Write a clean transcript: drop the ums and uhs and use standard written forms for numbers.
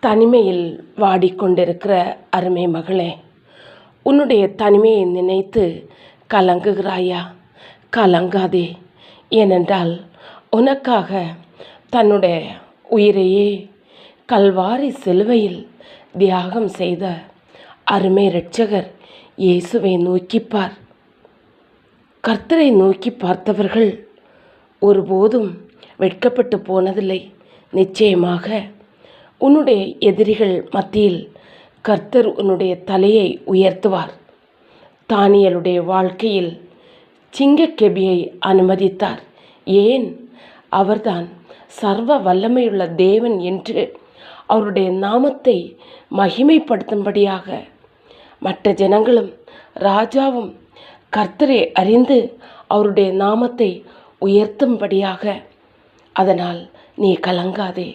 தனிமையில் வாடிக்கொண்டிருக்கிற அருமை மகளே, உன்னுடைய தனிமையை நினைத்து கலங்குகிறாயா? கலங்காதே. ஏனென்றால் உனக்காக தன்னுடைய உயிரையே கல்வாரி சிலுவையில் தியாகம் செய்த அருமை இரட்சகர் இயேசுவை நோக்கிப்பார். கர்த்தரை நோக்கி பார்த்தவர்கள் ஒருபோதும் வெட்கப்பட்டு போனதில்லை. நிச்சயமாக உன்னுடைய எதிரிகள் மத்தியில் கர்த்தர் உன்னுடைய தலையை உயர்த்துவார். தானியேலுடைய வாழ்க்கையில் சிங்கக்கெபியை அனுமதித்தார். ஏன்? அவர்தான் சர்வ வல்லமையுள்ள தேவன் என்று அவருடைய நாமத்தை மகிமைப்படுத்தும்படியாக. மற்ற ஜனங்களும் ராஜாவும் கர்த்தரை அறிந்து அவருடைய நாமத்தை உயர்த்தும்படியாக. அதனால் நீ கலங்காதே.